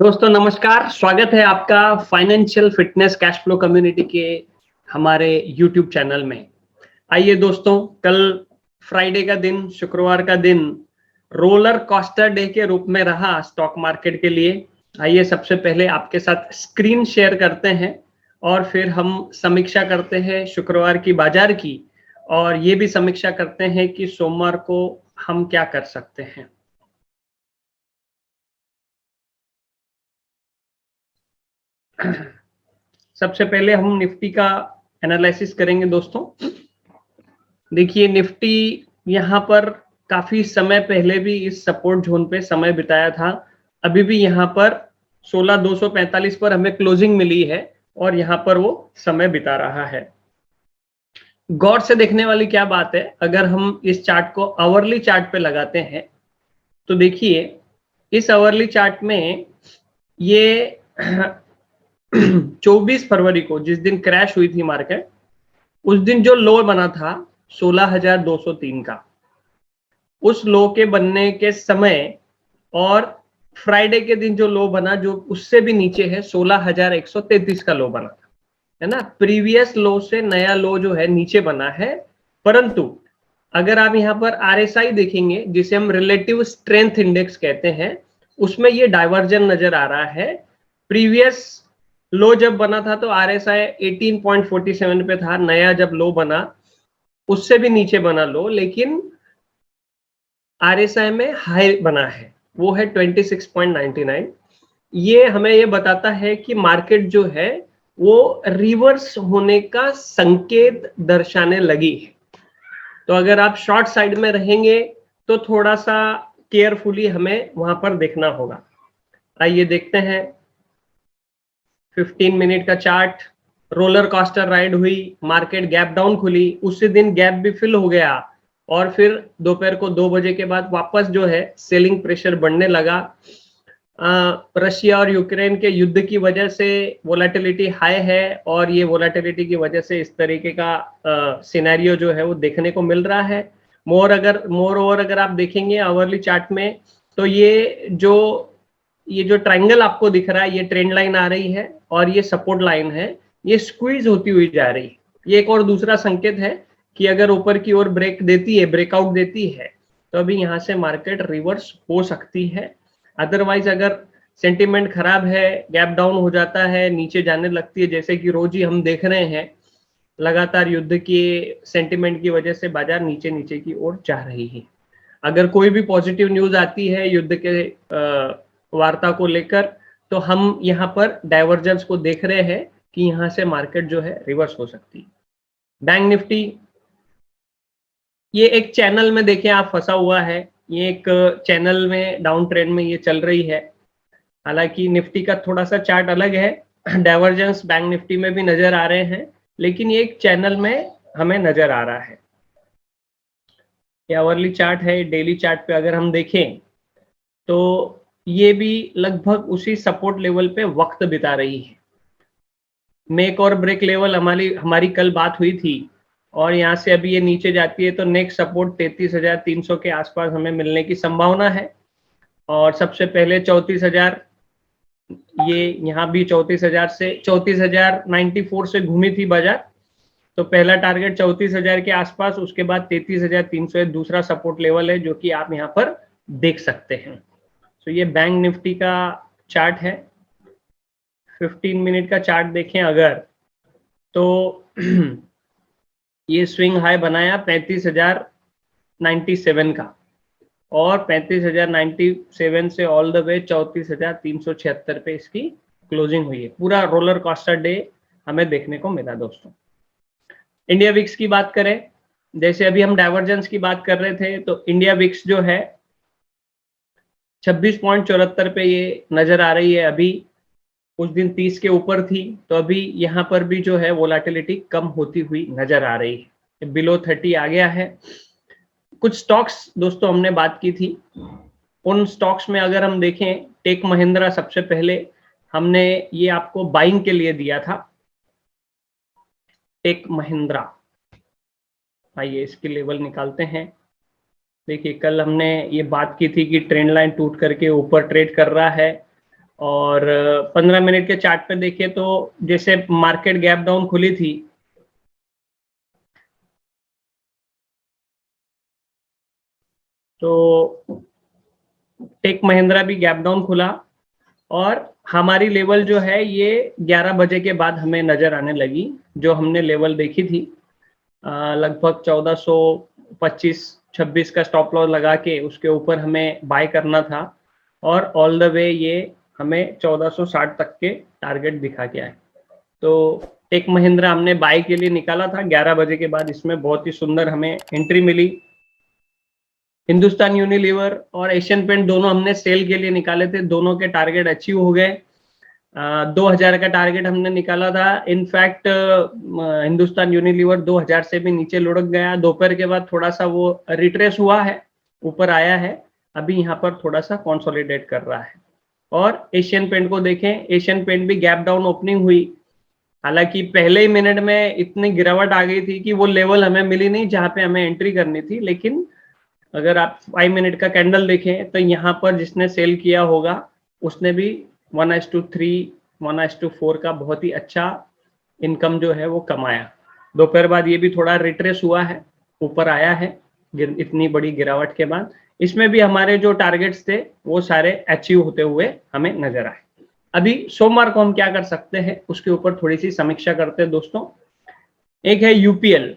दोस्तों नमस्कार, स्वागत है आपका financial fitness cash flow community के हमारे यूट्यूब चैनल में। आइए दोस्तों, कल फ्राइडे का दिन, शुक्रवार का दिन रोलर कोस्टर डे के रूप में रहा स्टॉक मार्केट के लिए। आइए सबसे पहले आपके साथ स्क्रीन शेयर करते हैं और फिर हम समीक्षा करते हैं शुक्रवार की बाजार की, और ये भी समीक्षा करते हैं कि सोमवार को हम क्या कर सकते हैं। सबसे पहले हम निफ्टी का एनालिसिस करेंगे दोस्तों। देखिए, निफ्टी यहाँ पर काफी समय पहले भी इस सपोर्ट जोन पे समय बिताया था। अभी भी यहाँ पर 16,245 पर हमें क्लोजिंग मिली है और यहाँ पर वो समय बिता रहा है। गौर से देखने वाली क्या बात है, अगर हम इस चार्ट को आवरली चार्ट पे लगाते हैं तो देखिए, इस आवरली चार्ट में ये 24 फरवरी को जिस दिन क्रैश हुई थी मार्केट, उस दिन जो लो बना था 16,203 का, उस लो के बनने के समय और फ्राइडे के दिन जो लो बना जो उससे भी नीचे है 16,133 का लो बना था, है ना। प्रीवियस लो से नया लो जो है नीचे बना है, परंतु अगर आप यहाँ पर RSI देखेंगे, जिसे हम रिलेटिव स्ट्रेंथ इंडेक्स कहते हैं, उसमें ये डाइवर्जन नजर आ रहा है। प्रीवियस लो जब बना था तो RSI 18.47 पे था, नया जब लो बना उससे भी नीचे बना लो, लेकिन RSI में हाई बना है, वो है 26.99। ये हमें ये बताता है कि मार्केट जो है वो रिवर्स होने का संकेत दर्शाने लगी है। तो अगर आप शॉर्ट साइड में रहेंगे तो थोड़ा सा केयरफुली हमें वहां पर देखना होगा। आइए देखते हैं 15 मिनट का चार्ट। रोलर कोस्टर राइड हुई, मार्केट गैप डाउन खुली, उसी दिन गैप भी फिल हो गया और फिर दोपहर को 2 बजे के बाद वापस जो है सेलिंग प्रेशर बढ़ने लगा। रशिया और यूक्रेन के युद्ध की वजह से वोलेटिलिटी हाई है और ये वोलेटिलिटी की वजह से इस तरीके का सिनेरियो जो है वो देखने को मिल रहा है। मोर ओवर अगर आप देखेंगे आवरली चार्ट में, तो ये जो ट्रायंगल आपको दिख रहा है, ये ट्रेंड लाइन आ रही है और ये सपोर्ट लाइन है, ये स्क्वीज होती हुई जा रही है। ये एक और दूसरा संकेत है कि अगर ऊपर की ओर ब्रेकआउट देती है तो अभी यहाँ से मार्केट रिवर्स हो सकती है। अदरवाइज अगर सेंटिमेंट खराब है, गैप डाउन हो जाता है, नीचे जाने लगती है, जैसे कि रोज ही हम देख रहे हैं, लगातार युद्ध के सेंटिमेंट की वजह से बाजार नीचे नीचे की ओर जा रही है। अगर कोई भी पॉजिटिव न्यूज आती है युद्ध के वार्ता को लेकर, तो हम यहाँ पर डाइवर्जेंस को देख रहे हैं कि यहाँ से मार्केट जो है रिवर्स हो सकती है। बैंक निफ्टी ये एक चैनल में देखें आप फंसा हुआ है, ये एक चैनल में डाउन ट्रेंड में ये चल रही है। हालांकि निफ्टी का थोड़ा सा चार्ट अलग है, डाइवर्जेंस बैंक निफ्टी में भी नजर आ रहे हैं, लेकिन ये एक चैनल में हमें नजर आ रहा है। ये आवरली चार्ट है। डेली चार्ट पे अगर हम देखें तो ये भी लगभग उसी सपोर्ट लेवल पे वक्त बिता रही है। मेक और ब्रेक लेवल हमारी कल बात हुई थी और यहाँ से अभी ये नीचे जाती है तो नेक्स्ट सपोर्ट 33,300 के आसपास हमें मिलने की संभावना है। और सबसे पहले 34,000, ये यहाँ भी 34,000 से 34,094 से घूमी थी बाजार, तो पहला टारगेट 34,000 के आसपास, उसके बाद 33,300 दूसरा सपोर्ट लेवल है जो कि आप यहाँ पर देख सकते हैं। तो ये बैंक निफ्टी का चार्ट है। 15 मिनट का चार्ट देखें अगर, तो ये स्विंग हाई बनाया 35,097 का और 35,097 से ऑल द वे 34,376 पे इसकी क्लोजिंग हुई है। पूरा रोलर कोस्टर डे हमें देखने को मिला दोस्तों। इंडिया विक्स की बात करें, जैसे अभी हम डाइवर्जेंस की बात कर रहे थे, तो इंडिया विक्स जो है 26.74 पे ये नजर आ रही है। अभी उस दिन 30 के ऊपर थी, तो अभी यहाँ पर भी जो है वोलेटिलिटी कम होती हुई नजर आ रही है, बिलो 30 आ गया है। कुछ स्टॉक्स दोस्तों हमने बात की थी, उन स्टॉक्स में अगर हम देखें, टेक महिंद्रा सबसे पहले हमने ये आपको बाइंग के लिए दिया था। टेक महिंद्रा, आइए इसकी लेवल निकालते हैं। देखिए, कल हमने ये बात की थी कि ट्रेंड लाइन टूट करके ऊपर ट्रेड कर रहा है और 15 मिनट के चार्ट पे देखें तो जैसे मार्केट गैप डाउन खुली थी, तो टेक महिंद्रा भी गैप डाउन खुला और हमारी लेवल जो है ये 11 बजे के बाद हमें नजर आने लगी। जो हमने लेवल देखी थी लगभग 1425-26 का स्टॉप लॉस लगा के उसके ऊपर हमें बाय करना था और ऑल द वे ये हमें 1460 तक के टारगेट दिखा के आए। तो टेक महिंद्रा हमने बाय के लिए निकाला था 11 बजे के बाद, इसमें बहुत ही सुंदर हमें एंट्री मिली। हिंदुस्तान यूनिलीवर और एशियन पेंट दोनों हमने सेल के लिए निकाले थे, दोनों के टारगेट अचीव हो गए। 2000 का टारगेट हमने निकाला था। इनफैक्ट हिंदुस्तान यूनिलीवर 2000 से भी नीचे लुढ़क गया। दोपहर के बाद थोड़ा सा वो रिट्रेस हुआ है, ऊपर आया है, अभी यहाँ पर थोड़ा सा कंसोलिडेट कर रहा है। और एशियन पेंट को देखें, एशियन पेंट भी गैप डाउन ओपनिंग हुई। हालांकि पहले ही मिनट में इतनी गिरावट आ गई थी कि वो लेवल हमें मिली नहीं जहां पे हमें एंट्री करनी थी। लेकिन अगर आप 5 मिनट का कैंडल देखें तो यहाँ पर जिसने सेल किया होगा उसने भी 1:3, 1:4 का बहुत ही अच्छा इनकम जो है वो कमाया। दोपहर बाद ये भी थोड़ा रिट्रेस हुआ है, ऊपर आया है इतनी बड़ी गिरावट के बाद। इसमें भी हमारे जो टारगेट्स थे वो सारे अचीव होते हुए हमें नजर आए। अभी सोमवार को हम क्या कर सकते हैं उसके ऊपर थोड़ी सी समीक्षा करते हैं दोस्तों। एक है यूपीएल।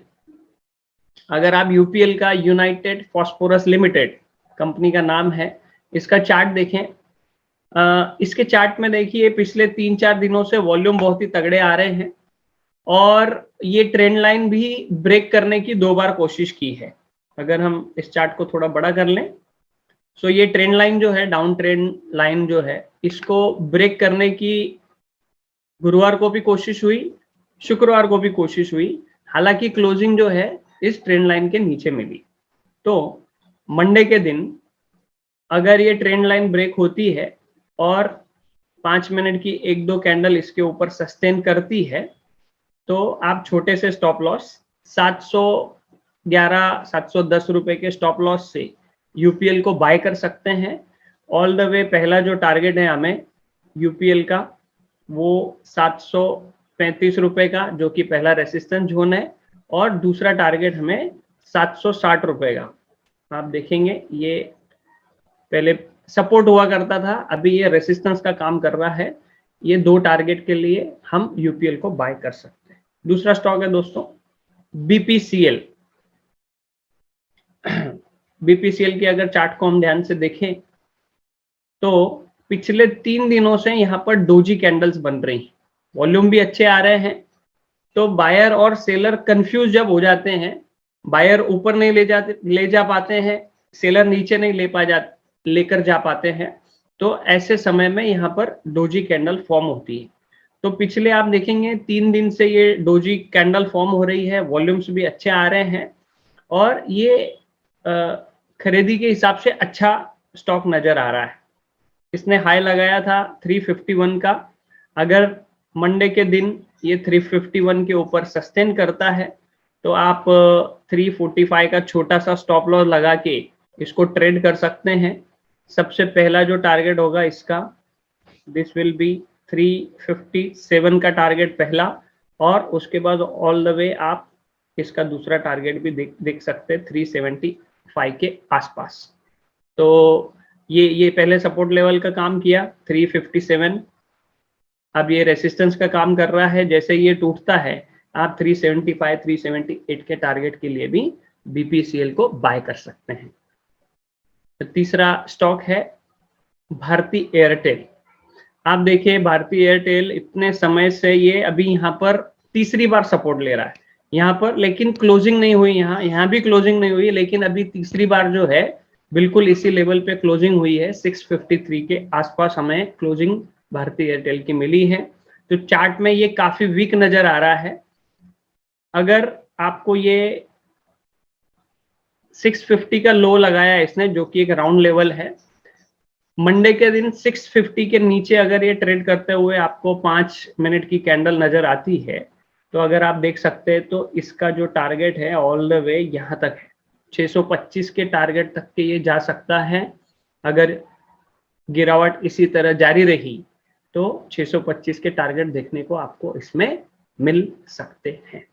अगर आप यूपीएल का यूनाइटेड फॉस्फोरस लिमिटेड कंपनी का नाम है, इसका चार्ट देखें। इसके चार्ट में देखिए पिछले 3-4 दिनों से वॉल्यूम बहुत ही तगड़े आ रहे हैं और ये ट्रेंड लाइन भी ब्रेक करने की 2 बार कोशिश की है। अगर हम इस चार्ट को थोड़ा बड़ा कर लें तो ये ट्रेंड लाइन जो है, डाउन ट्रेंड लाइन जो है, इसको ब्रेक करने की गुरुवार को भी कोशिश हुई, शुक्रवार को भी कोशिश हुई। हालांकि क्लोजिंग जो है इस ट्रेंड लाइन के नीचे मिली। तो मंडे के दिन अगर ये ट्रेंड लाइन ब्रेक होती है और 5 मिनट की 1-2 कैंडल इसके ऊपर सस्टेन करती है तो आप छोटे से स्टॉप लॉस 711-710 रुपए के स्टॉप लॉस से यूपीएल को बाय कर सकते हैं। ऑल द वे पहला जो टारगेट है हमें यूपीएल का वो 735 रुपए का, जो कि पहला रेसिस्टेंस जोन है, और दूसरा टारगेट हमें 760 रुपए का। आप देखेंगे ये पहले सपोर्ट हुआ करता था, अभी ये रेसिस्टेंस का काम कर रहा है। ये 2 टारगेट के लिए हम यूपीएल को बाय कर सकते हैं। दूसरा स्टॉक है दोस्तों बीपीसीएल। बीपीसीएल की अगर चार्ट को हम ध्यान से देखें तो पिछले 3 दिनों से यहाँ पर डोजी कैंडल्स बन रही हैं, वॉल्यूम भी अच्छे आ रहे हैं। तो बायर और सेलर कंफ्यूज जब हो जाते हैं, बायर ऊपर नहीं ले जा पाते हैं, सेलर नीचे नहीं लेकर जा पाते हैं, तो ऐसे समय में यहाँ पर डोजी कैंडल फॉर्म होती है। तो पिछले आप देखेंगे 3 दिन से ये डोजी कैंडल फॉर्म हो रही है, वॉल्यूम्स भी अच्छे आ रहे हैं और ये खरीदी के हिसाब से अच्छा स्टॉक नजर आ रहा है। इसने हाई लगाया था 351 का। अगर मंडे के दिन ये 351 के ऊपर सस्टेन करता है तो आप 345 का छोटा सा स्टॉप लॉस लगा के इसको ट्रेड कर सकते हैं। सबसे पहला जो टारगेट होगा इसका, दिस विल बी 357 का टारगेट पहला, और उसके बाद ऑल द वे आप इसका दूसरा टारगेट भी देख सकते हैं 375 के आसपास। तो ये पहले सपोर्ट लेवल का काम किया 357, अब ये रेसिस्टेंस का काम कर रहा है। जैसे ये टूटता है आप 375, 378 के टारगेट के लिए भी बीपीसीएल को बाय कर सकते हैं। तो तीसरा स्टॉक है भारती एयरटेल। आप देखिए भारती एयरटेल इतने समय से ये अभी यहाँ पर तीसरी बार सपोर्ट ले रहा है यहाँ पर, लेकिन क्लोजिंग नहीं हुई। यहाँ भी क्लोजिंग नहीं हुई, लेकिन अभी तीसरी बार जो है बिल्कुल इसी लेवल पे क्लोजिंग हुई है। 653 के आसपास हमें क्लोजिंग भारती एयरटेल की मिली है। तो चार्ट में ये काफी वीक नजर आ रहा है। अगर आपको ये 650 का लो लगाया इसने, जो कि एक राउंड लेवल है, मंडे के दिन 650 के नीचे अगर ये ट्रेड करते हुए आपको 5 मिनट की कैंडल नजर आती है तो अगर आप देख सकते हैं तो इसका जो टारगेट है ऑल द वे यहाँ तक है, 625 के टारगेट तक के ये जा सकता है। अगर गिरावट इसी तरह जारी रही तो 625 के टारगेट देखने को आपको इसमें मिल सकते हैं।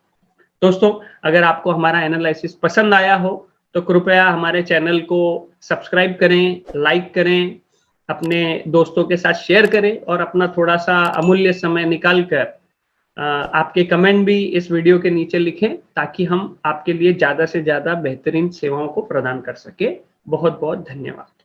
दोस्तों, अगर आपको हमारा एनालिसिस पसंद आया हो तो कृपया हमारे चैनल को सब्सक्राइब करें, लाइक करें, अपने दोस्तों के साथ शेयर करें और अपना थोड़ा-सा अमूल्य समय निकाल कर आपके कमेंट भी इस वीडियो के नीचे लिखें, ताकि हम आपके लिए ज़्यादा से ज़्यादा बेहतरीन सेवाओं को प्रदान कर सकें। बहुत-बहुत धन्यवाद।